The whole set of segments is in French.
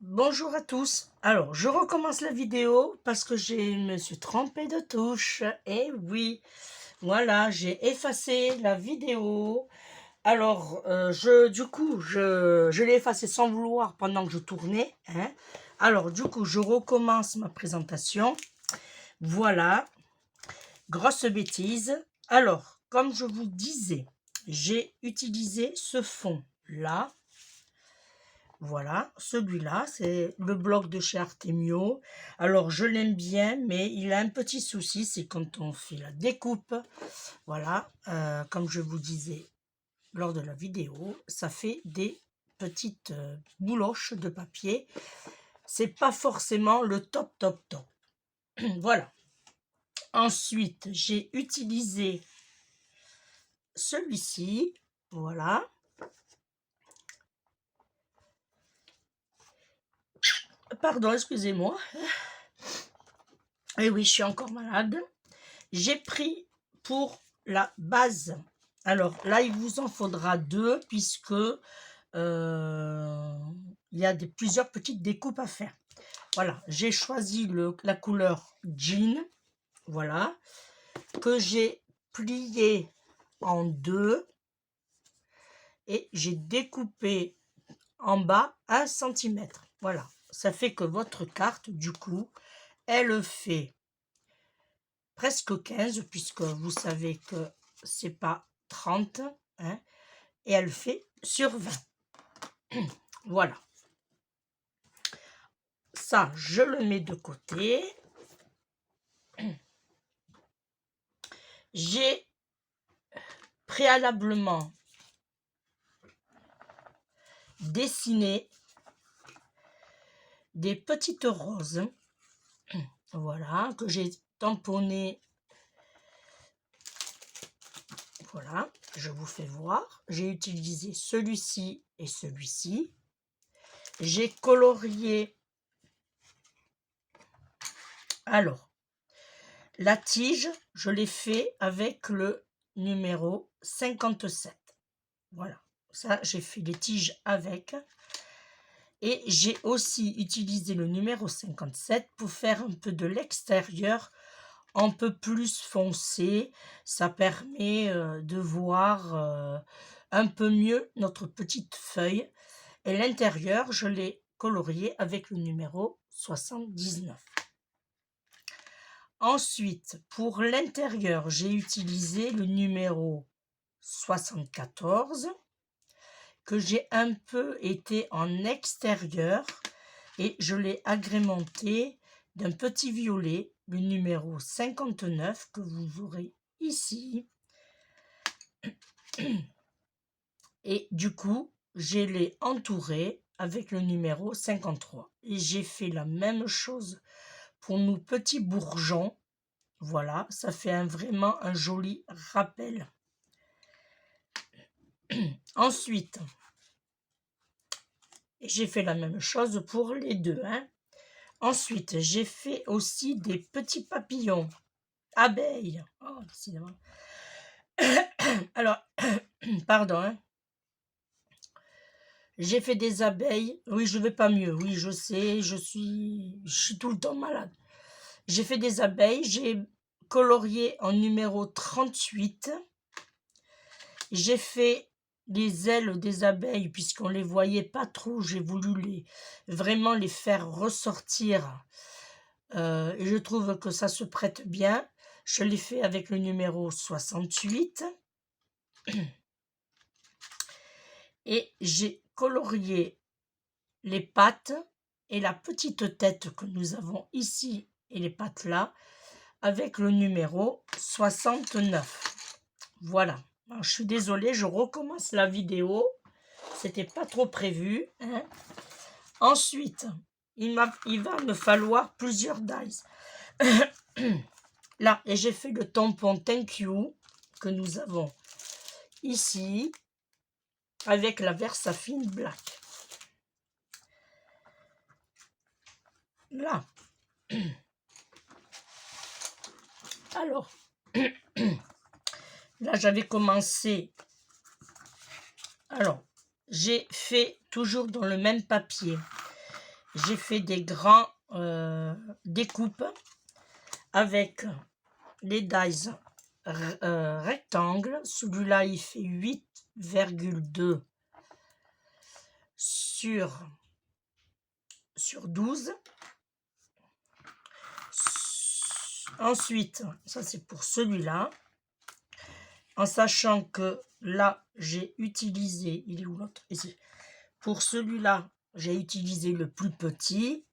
Bonjour à tous. Alors, je recommence la vidéo parce que je me suis trompée de touche. Et oui, voilà, j'ai effacé la vidéo. Alors, du coup, je l'ai effacée sans vouloir pendant que je tournais, hein. Alors, du coup, je recommence ma présentation. Voilà, grosse bêtise. Alors, comme je vous disais, j'ai utilisé ce fond-là. Voilà, celui-là, c'est le bloc de chez Artemio. Alors, je l'aime bien, mais il a un petit souci, c'est quand on fait la découpe. Voilà, comme je vous disais lors de la vidéo, ça fait des petites bouloches de papier. C'est pas forcément le top, top, top. Voilà. Ensuite, j'ai utilisé celui-ci. Voilà. Pardon, excusez-moi. Et oui, je suis encore malade. J'ai pris pour la base. Alors là, il vous en faudra deux puisque il y a plusieurs petites découpes à faire. Voilà, j'ai choisi la couleur jean, voilà, que j'ai plié en deux et j'ai découpé en bas 1 cm. Voilà, ça fait que votre carte, du coup, elle fait presque 15 puisque vous savez que c'est pas 30, hein, et elle fait sur 20. Voilà. Ça, je le mets de côté. J'ai préalablement dessiné des petites roses. Voilà, que j'ai tamponné. Voilà, je vous fais voir. J'ai utilisé celui-ci et celui-ci. J'ai colorié. Alors, la tige, je l'ai fait avec le numéro 57. Voilà, ça, j'ai fait les tiges avec. Et j'ai aussi utilisé le numéro 57 pour faire un peu de l'extérieur un peu plus foncé. Ça permet de voir un peu mieux notre petite feuille. Et l'intérieur, je l'ai colorié avec le numéro 79. Ensuite, pour l'intérieur, j'ai utilisé le numéro 74 que j'ai un peu été en extérieur et je l'ai agrémenté d'un petit violet, le numéro 59 que vous aurez ici. Et du coup, je l'ai entouré avec le numéro 53. Et j'ai fait la même chose pour nos petits bourgeons. Voilà, ça fait vraiment un joli rappel. Ensuite, j'ai fait la même chose pour les deux. Ensuite, j'ai fait aussi des petits papillons, abeilles. Oh, décidément. Alors, pardon. J'ai fait des abeilles. Oui, je vais pas mieux. Oui, je sais, je suis tout le temps malade. J'ai fait des abeilles. J'ai colorié en numéro 38. J'ai fait les ailes des abeilles puisqu'on les voyait pas trop. J'ai voulu vraiment les faire ressortir. Et je trouve que ça se prête bien. Je l'ai fait avec le numéro 68. Et j'ai colorié les pattes et la petite tête que nous avons ici et les pattes là avec le numéro 69. Voilà. Alors, je suis désolée, je recommence la vidéo. C'était pas trop prévu. Ensuite, il va me falloir plusieurs dies. Là, et j'ai fait le tampon Thank You que nous avons ici avec la Versafine Black. Là. Alors, là, j'avais commencé. Alors, j'ai fait toujours dans le même papier. j'ai fait des grands découpes avec les dies rectangles. Celui-là, il fait 8,2 sur 12. Ensuite, ça c'est pour celui-là. En sachant que là, j'ai utilisé... Il est où l'autre? Ici. Pour celui-là, j'ai utilisé le plus petit.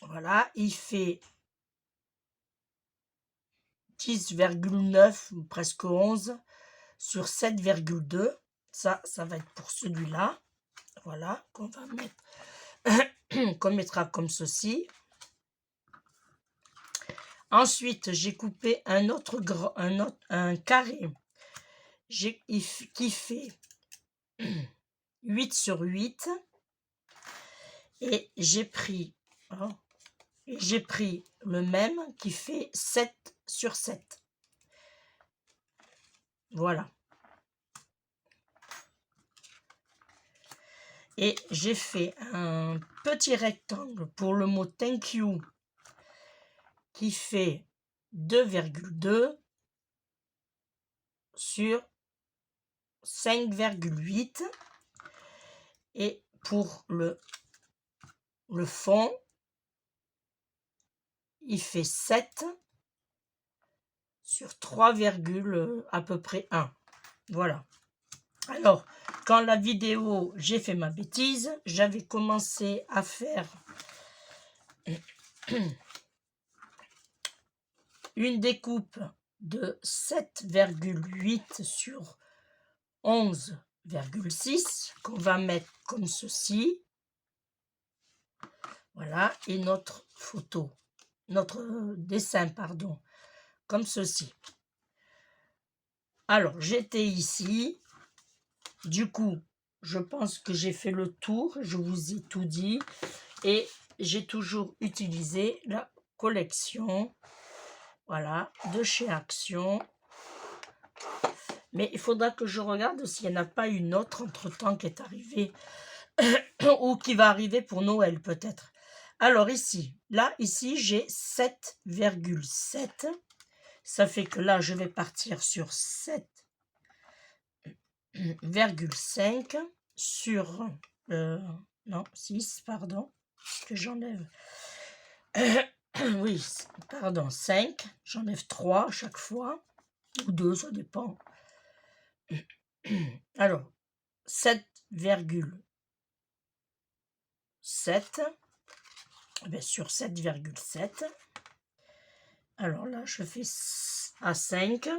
Voilà, il fait 10,9 ou presque 11 sur 7,2. Ça va être pour celui-là. Voilà, qu'on va mettre, qu'on mettra comme ceci. Ensuite, j'ai coupé un carré qui fait 8 sur 8. Et j'ai pris le même qui fait 7 sur 7. Voilà. Et j'ai fait un petit rectangle pour le mot thank you qui fait 2,2 sur 5,8. Et pour le fond, il fait 7 sur 3, à peu près 1. Voilà. Alors, quand la vidéo, j'ai fait ma bêtise, j'avais commencé à faire une découpe de 7,8 sur 11,6 qu'on va mettre comme ceci. Voilà, et notre dessin, pardon, comme ceci. Alors, j'étais ici. Du coup, je pense que j'ai fait le tour, je vous ai tout dit. Et j'ai toujours utilisé la collection, voilà, de chez Action. Mais il faudra que je regarde s'il n'y en a pas une autre entre-temps qui est arrivée ou qui va arriver pour Noël peut-être. Alors ici, j'ai 7,7. Ça fait que là, je vais partir sur 7,5 sur... non, 6, pardon, que j'enlève. Oui, pardon, 5. J'enlève 3 à chaque fois. Ou 2, ça dépend. Alors, 7,7. Bien sur 7,7. Alors là, je fais à 5.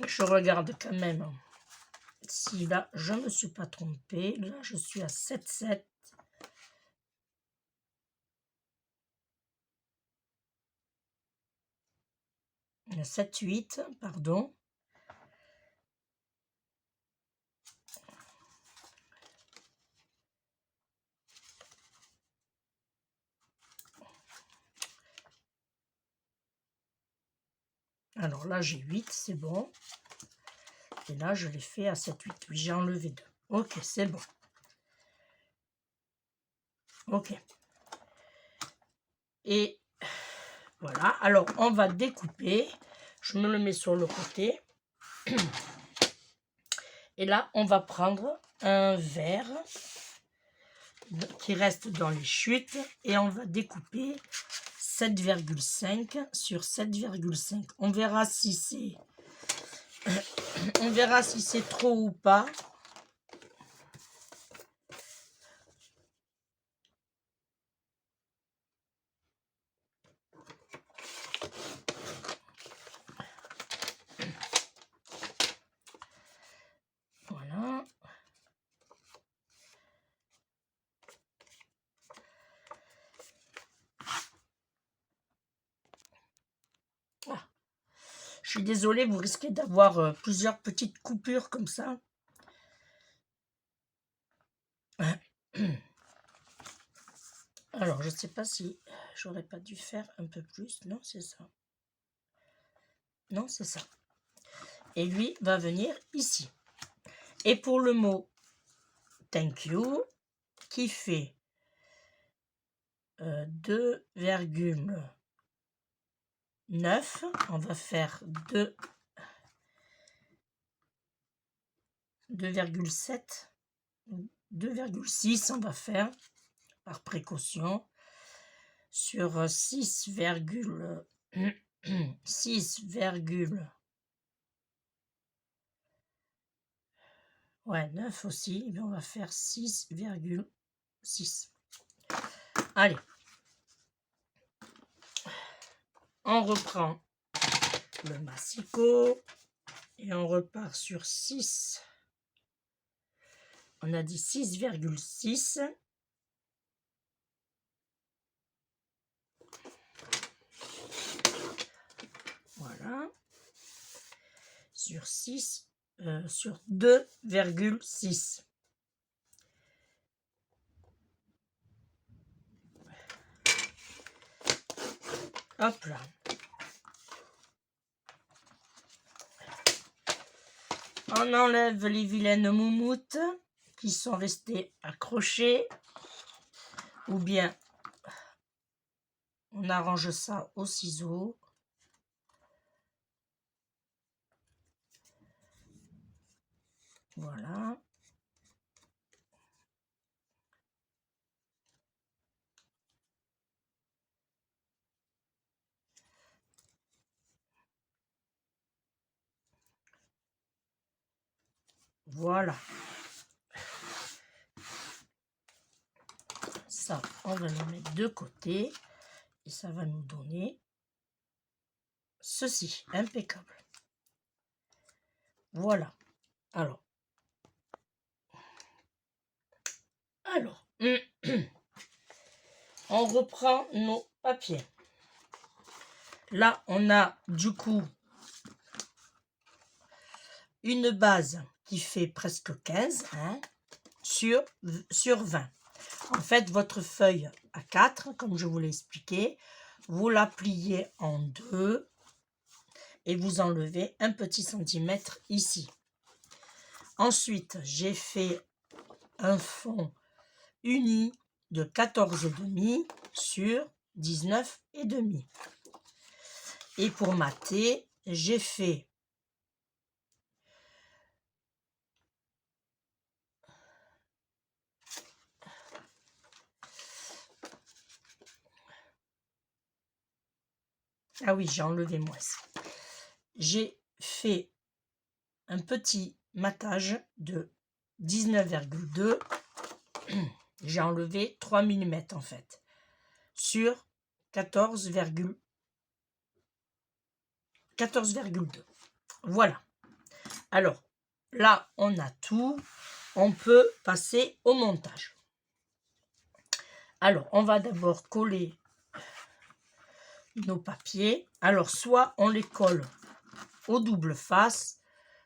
Je regarde quand même si là, je ne me suis pas trompée. Là, je suis à 7,7. 7,8, pardon. Alors là, j'ai 8, c'est bon. Et là, je l'ai fait à 7,8. Oui, j'ai enlevé 2. Ok, c'est bon. Ok. Et voilà. Alors, on va découper. Je me le mets sur le côté. Et là, on va prendre un verre qui reste dans les chutes. Et on va découper 7,5 sur 7,5. On verra si c'est... On verra si c'est trop ou pas. Voilà. Ah. Je suis désolée, vous risquez d'avoir plusieurs petites coupures comme ça. Alors, je ne sais pas si j'aurais pas dû faire un peu plus. Non, c'est ça. Non, c'est ça. Et lui va venir ici. Et pour le mot Thank You qui fait 2,9. On va faire 2,7, 2,6 on va faire par précaution sur 6, 6, ouais 9 aussi, mais on va faire 6,6. Allez, on reprend le massicot et on repart sur 6. On a dit 6,6. Voilà. Sur 6, sur 2,6. Hop là. On enlève les vilaines moumoutes qui sont restées accrochées. Ou bien on arrange ça au ciseau. Voilà. Voilà. Ça, on va le mettre de côté. Et ça va nous donner ceci. Impeccable. Voilà. Alors. On reprend nos papiers. Là, on a du coup une base qui fait presque 15 hein, sur 20. En fait, votre feuille A4, comme je vous l'ai expliqué, vous la pliez en deux et vous enlevez un petit centimètre ici. Ensuite, j'ai fait un fond uni de 14,5 sur 19,5. Et pour mater, j'ai fait ah oui, j'ai enlevé moins. J'ai fait un petit matage de 19,2. J'ai enlevé 3 mm en fait sur 14,2. Voilà. Alors là, on a tout. On peut passer au montage. Alors, on va d'abord coller nos papiers. Alors, soit on les colle au double face,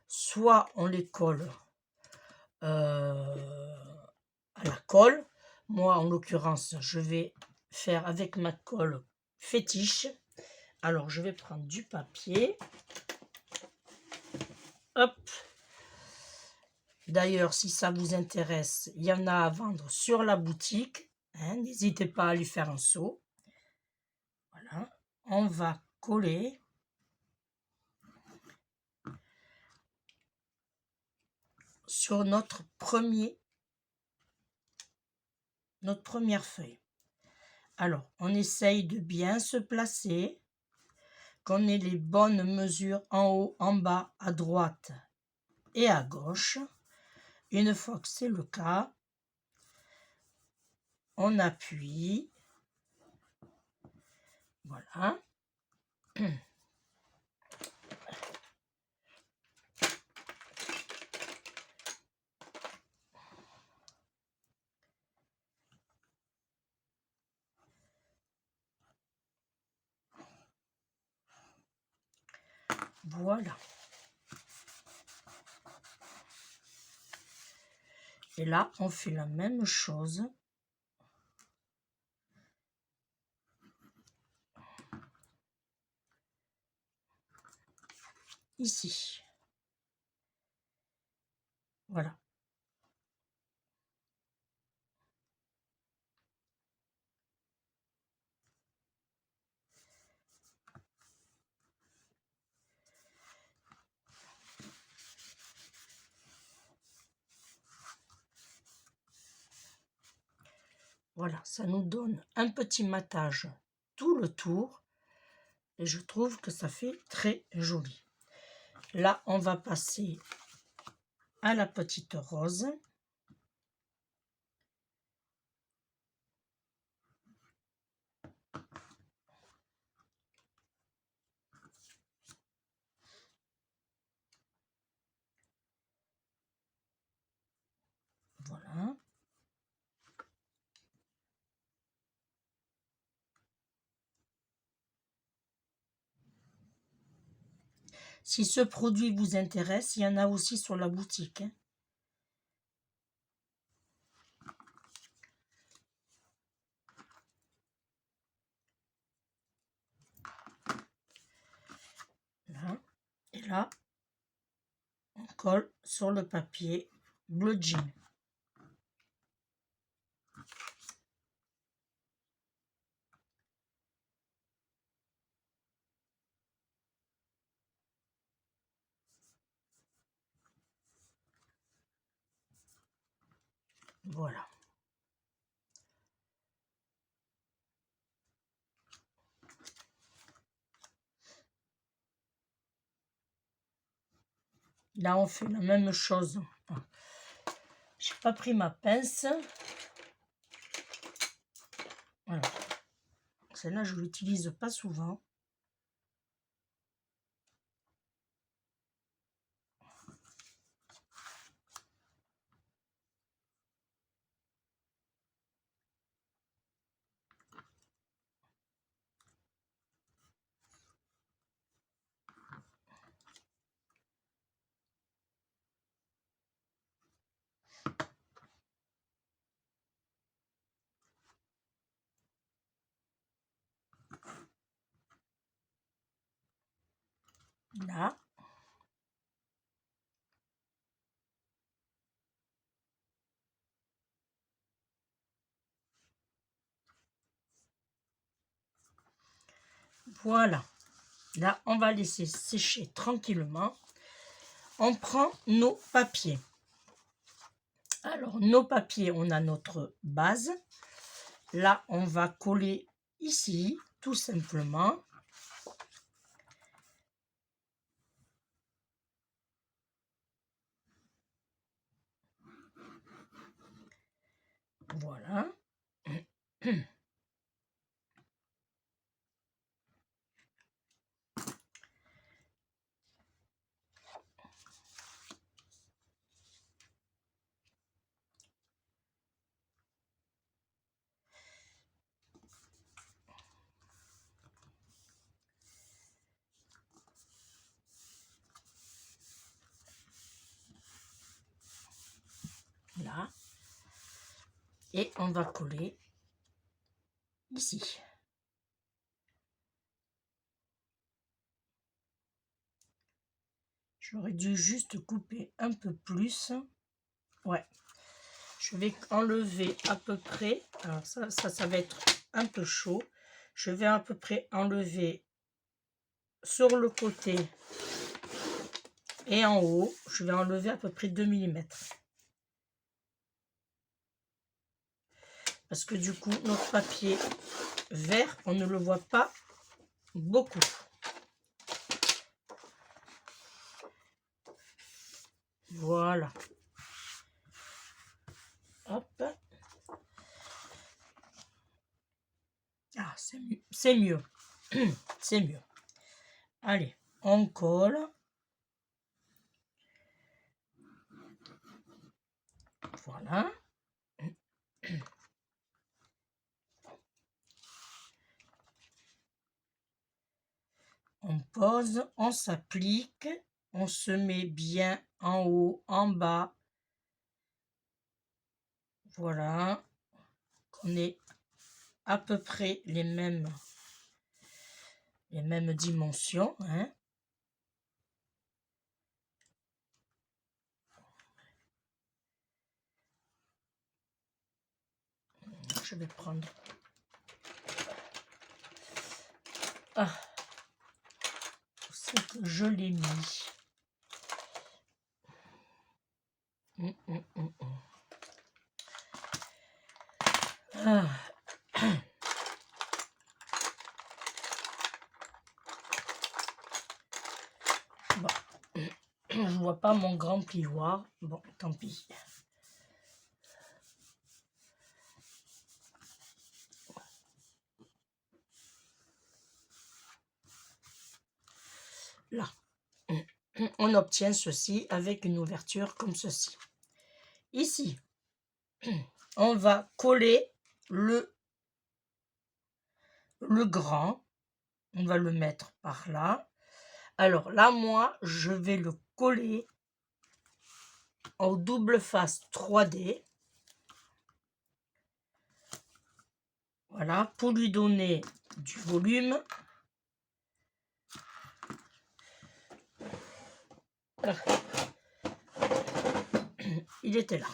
soit on les colle à la colle. Moi, en l'occurrence, je vais faire avec ma colle fétiche. Alors, je vais prendre du papier. Hop. D'ailleurs, si ça vous intéresse, il y en a à vendre sur la boutique. Hein, n'hésitez pas à lui faire un saut. Voilà. On va coller. Sur notre première feuille. Alors, on essaye de bien se placer, qu'on ait les bonnes mesures en haut, en bas, à droite et à gauche. Une fois que c'est le cas, on appuie. Voilà. Voilà. Et là, on fait la même chose. Ici. Voilà. Voilà, ça nous donne un petit matage tout le tour. Et je trouve que ça fait très joli. Là, on va passer à la petite rose. Voilà. Si ce produit vous intéresse, il y en a aussi sur la boutique, hein. Là. Et là, on colle sur le papier bleu jean. Voilà. Là, on fait la même chose. J'ai pas pris ma pince. Voilà. Celle-là, je l'utilise pas souvent. Là. Voilà. Là, on va laisser sécher tranquillement. On prend nos papiers. Alors, nos papiers, on a notre base. Là, on va coller ici, tout simplement. Voilà. Là. Et on va coller ici. J'aurais dû juste couper un peu plus. Ouais. Je vais enlever à peu près. Alors ça va être un peu chaud. Je vais à peu près enlever sur le côté et en haut. Je vais enlever à peu près 2 mm. Parce que du coup, notre papier vert, on ne le voit pas beaucoup. Voilà. Hop. Ah, c'est mieux. C'est mieux. C'est mieux. Allez, on colle. Voilà. On pose, on s'applique, on se met bien en haut, en bas. Voilà. On ait à peu près les mêmes dimensions, hein. Je vais prendre. Ah, où c'est que je l'ai mis? Ah. pas mon grand plioir. Bon, tant pis. Là, on obtient ceci avec une ouverture comme ceci. Ici, on va coller le grand. On va le mettre par là. Alors là, moi, je vais le coller en double face 3D. Voilà, pour lui donner du volume. Il était là.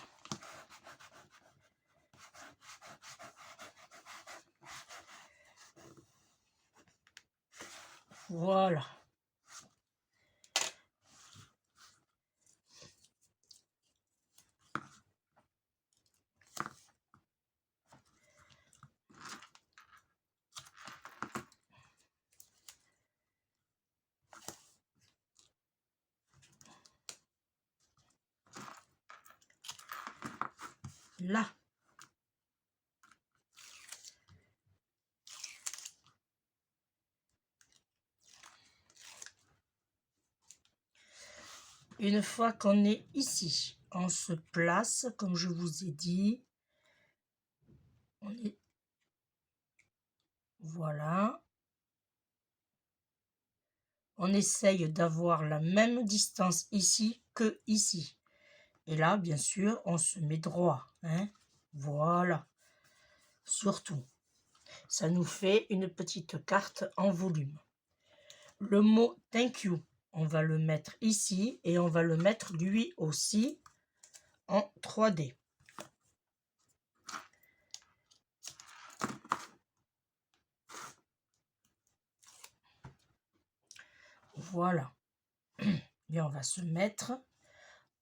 Voilà. Là. Une fois qu'on est ici, on se place, comme je vous ai dit. On est... Voilà. On essaye d'avoir la même distance ici que ici. Et là, bien sûr, on se met droit. Hein. Voilà. Surtout. Ça nous fait une petite carte en volume. Le mot thank you, on va le mettre ici et on va le mettre lui aussi en 3D. Voilà. Et on va se mettre,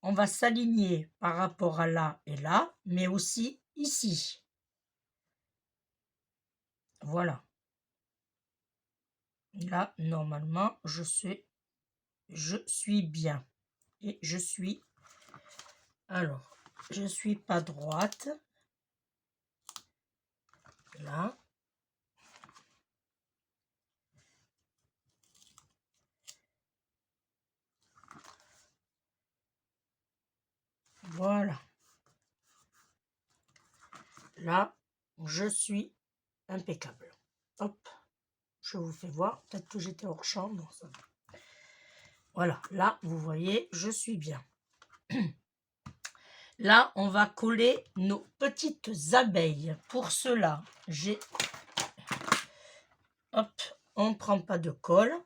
on va s'aligner par rapport à là et là, mais aussi ici. Voilà. Là, normalement, je suis bien. Et je suis... Alors, je suis pas droite. Là. Voilà. Là, je suis impeccable. Hop. Je vous fais voir. Peut-être que j'étais hors champ. Non, ça va. Voilà. Là, vous voyez, je suis bien. Là, on va coller nos petites abeilles. Pour cela, j'ai... Hop, on ne prend pas de colle.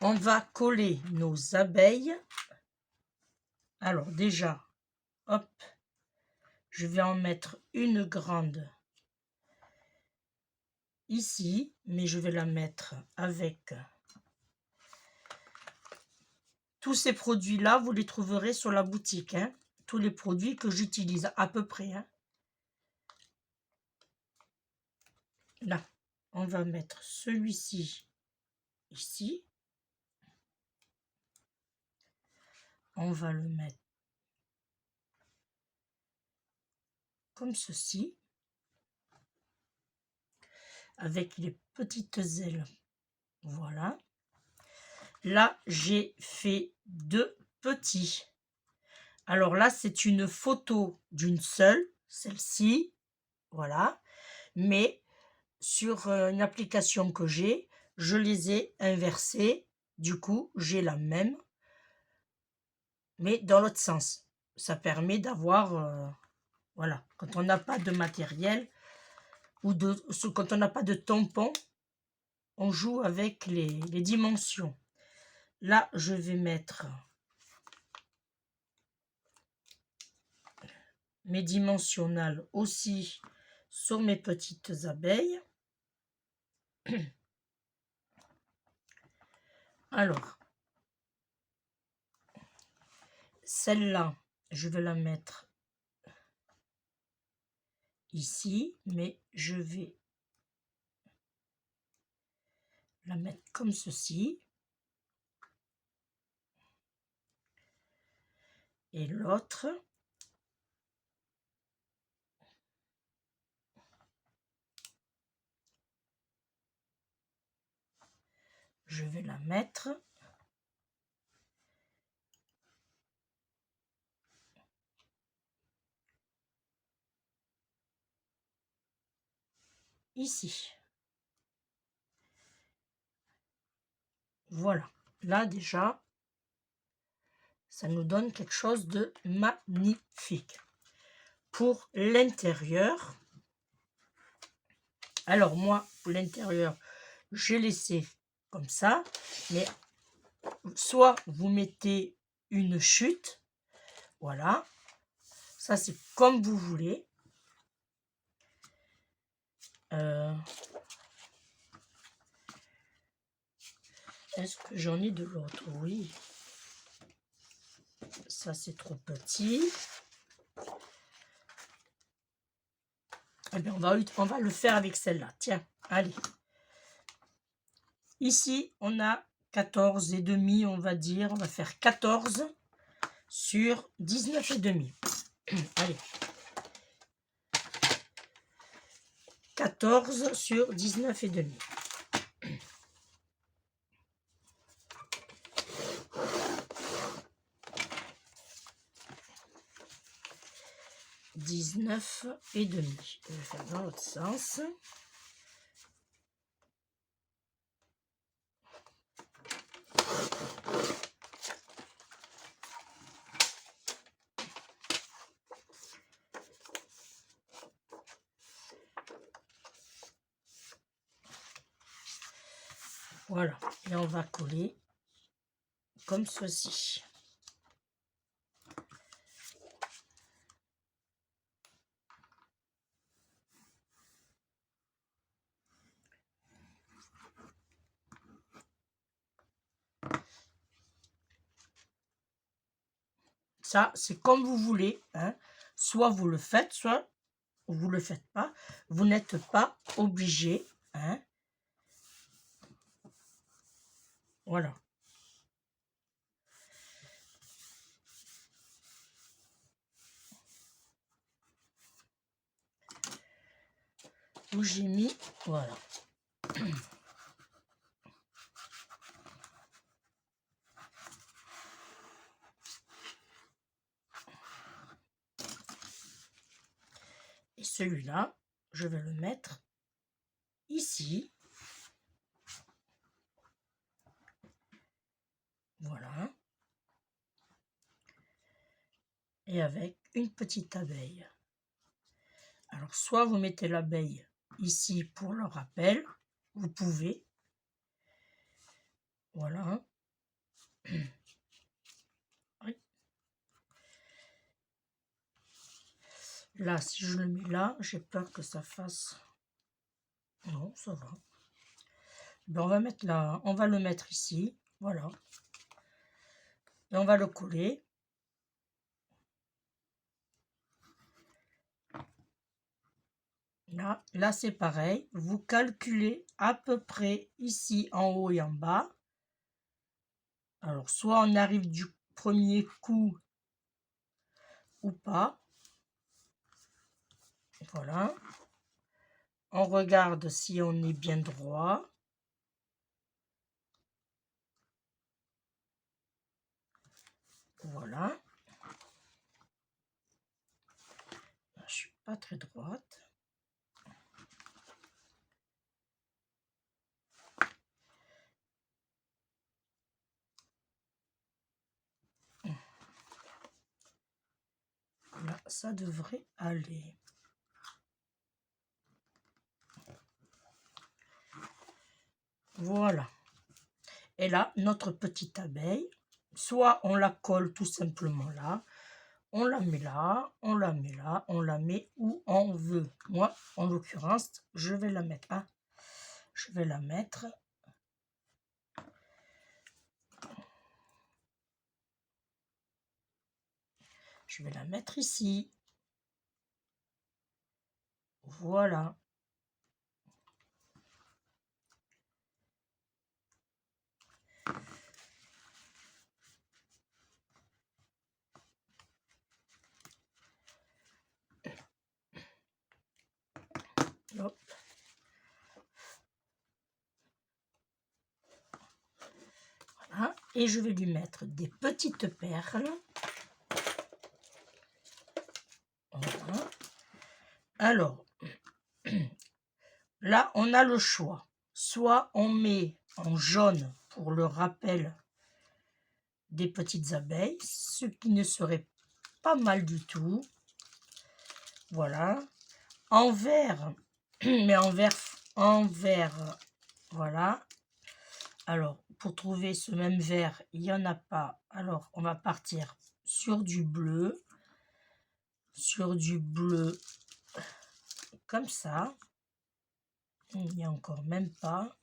On va coller nos abeilles. Alors déjà, hop, je vais en mettre une grande ici, mais je vais la mettre avec... Tous ces produits-là, vous les trouverez sur la boutique. Hein. Tous les produits que j'utilise à peu près. Hein. Là, on va mettre celui-ci ici. On va le mettre comme ceci. Avec les petites ailes. Voilà. Là, j'ai fait 2 petits. Alors là, c'est une photo d'une seule, celle-ci. Voilà. Mais sur une application que j'ai, je les ai inversés. Du coup, j'ai la même, mais dans l'autre sens. Ça permet d'avoir... voilà. Quand on n'a pas de matériel ou quand on n'a pas de tampon, on joue avec les dimensions. Là, je vais mettre mes dimensionnels aussi sur mes petites abeilles. Alors, celle-là, je vais la mettre ici, mais je vais la mettre comme ceci. Et l'autre, je vais la mettre ici. Voilà, là déjà, ça nous donne quelque chose de magnifique. Pour l'intérieur, alors moi, pour l'intérieur, j'ai laissé comme ça, mais soit vous mettez une chute, voilà, ça c'est comme vous voulez. Est-ce que j'en ai de l'autre? Oui. Ça c'est trop petit. Eh bien, on va le faire avec celle-là. Tiens, allez. Ici, on a 14 et demi, on va dire. On va faire 14 sur 19 et demi. Allez. 14 sur 19 et demi. Et demi. Je vais faire dans l'autre sens. Voilà, et on va coller comme ceci. Ça, c'est comme vous voulez, hein. Soit vous le faites, soit vous le faites pas. Vous n'êtes pas obligé, hein. Voilà. Où j'ai mis, voilà. Et celui-là, je vais le mettre ici. Voilà. Et avec une petite abeille. Alors, soit vous mettez l'abeille ici pour le rappel, vous pouvez. Voilà. Oui. Là, si je le mets là, j'ai peur que ça fasse... Non, ça va. Ben, on va mettre là, on va le mettre ici, voilà. Et on va le coller. Là c'est pareil. Vous calculez à peu près ici en haut et en bas. Alors, soit on arrive du premier coup ou pas. Voilà. On regarde si on est bien droit. Voilà. Là, je suis pas très droite. Là, ça devrait aller. Voilà. Et là, notre petite abeille, soit on la colle tout simplement là, on la met là, on la met là, on la met où on veut. Moi, en l'occurrence, je vais la mettre. Hein. Je vais la mettre. Je vais la mettre ici. Voilà. et je vais lui mettre des petites perles. Voilà. Alors, là, on a le choix. Soit on met en jaune pour le rappel des petites abeilles, ce qui ne serait pas mal du tout. Voilà. En vert, mais en vert, voilà. Alors, pour trouver ce même vert, il n'y en a pas. Alors, on va partir sur du bleu comme ça. Il n'y a encore même pas.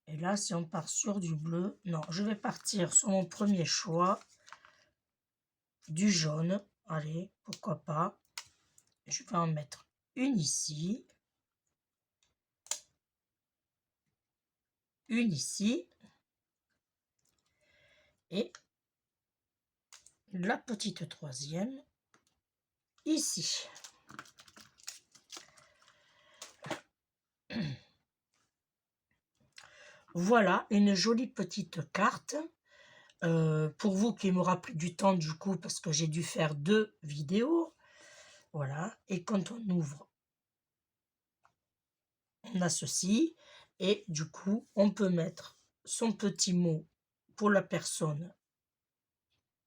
Et là, si on part sur du bleu, non, je vais partir sur mon premier choix, du jaune. Allez, pourquoi pas. Je vais en mettre une ici. Une ici. Et la petite troisième ici. Voilà une jolie petite carte. Pour vous qui m'aura pris du temps du coup parce que j'ai dû faire 2 vidéos. Voilà. Et quand on ouvre, on a ceci. Et du coup, on peut mettre son petit mot pour la personne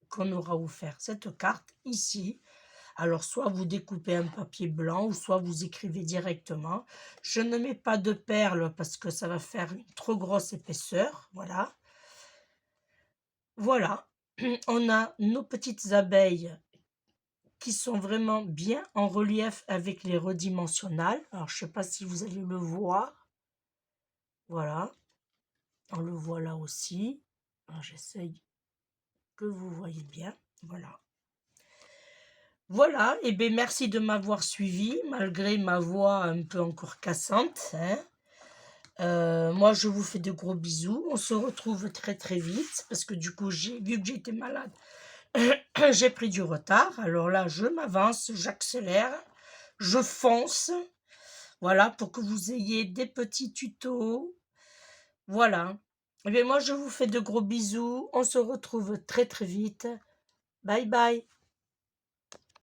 qu'on aura offert cette carte ici. Alors, soit vous découpez un papier blanc ou soit vous écrivez directement. Je ne mets pas de perles parce que ça va faire une trop grosse épaisseur. Voilà. Voilà. On a nos petites abeilles qui sont vraiment bien en relief avec les redimensionnales. Alors, je ne sais pas si vous allez le voir. Voilà. On le voit là aussi. Alors, j'essaye que vous voyez bien. Voilà. Voilà, et bien merci de m'avoir suivi, malgré ma voix un peu encore cassante. Hein. Moi, je vous fais de gros bisous. On se retrouve très très vite, parce que du coup, vu que j'étais malade, j'ai pris du retard. Alors là, je m'avance, j'accélère, je fonce. Voilà, pour que vous ayez des petits tutos. Voilà. Et bien moi, je vous fais de gros bisous. On se retrouve très très vite. Bye bye.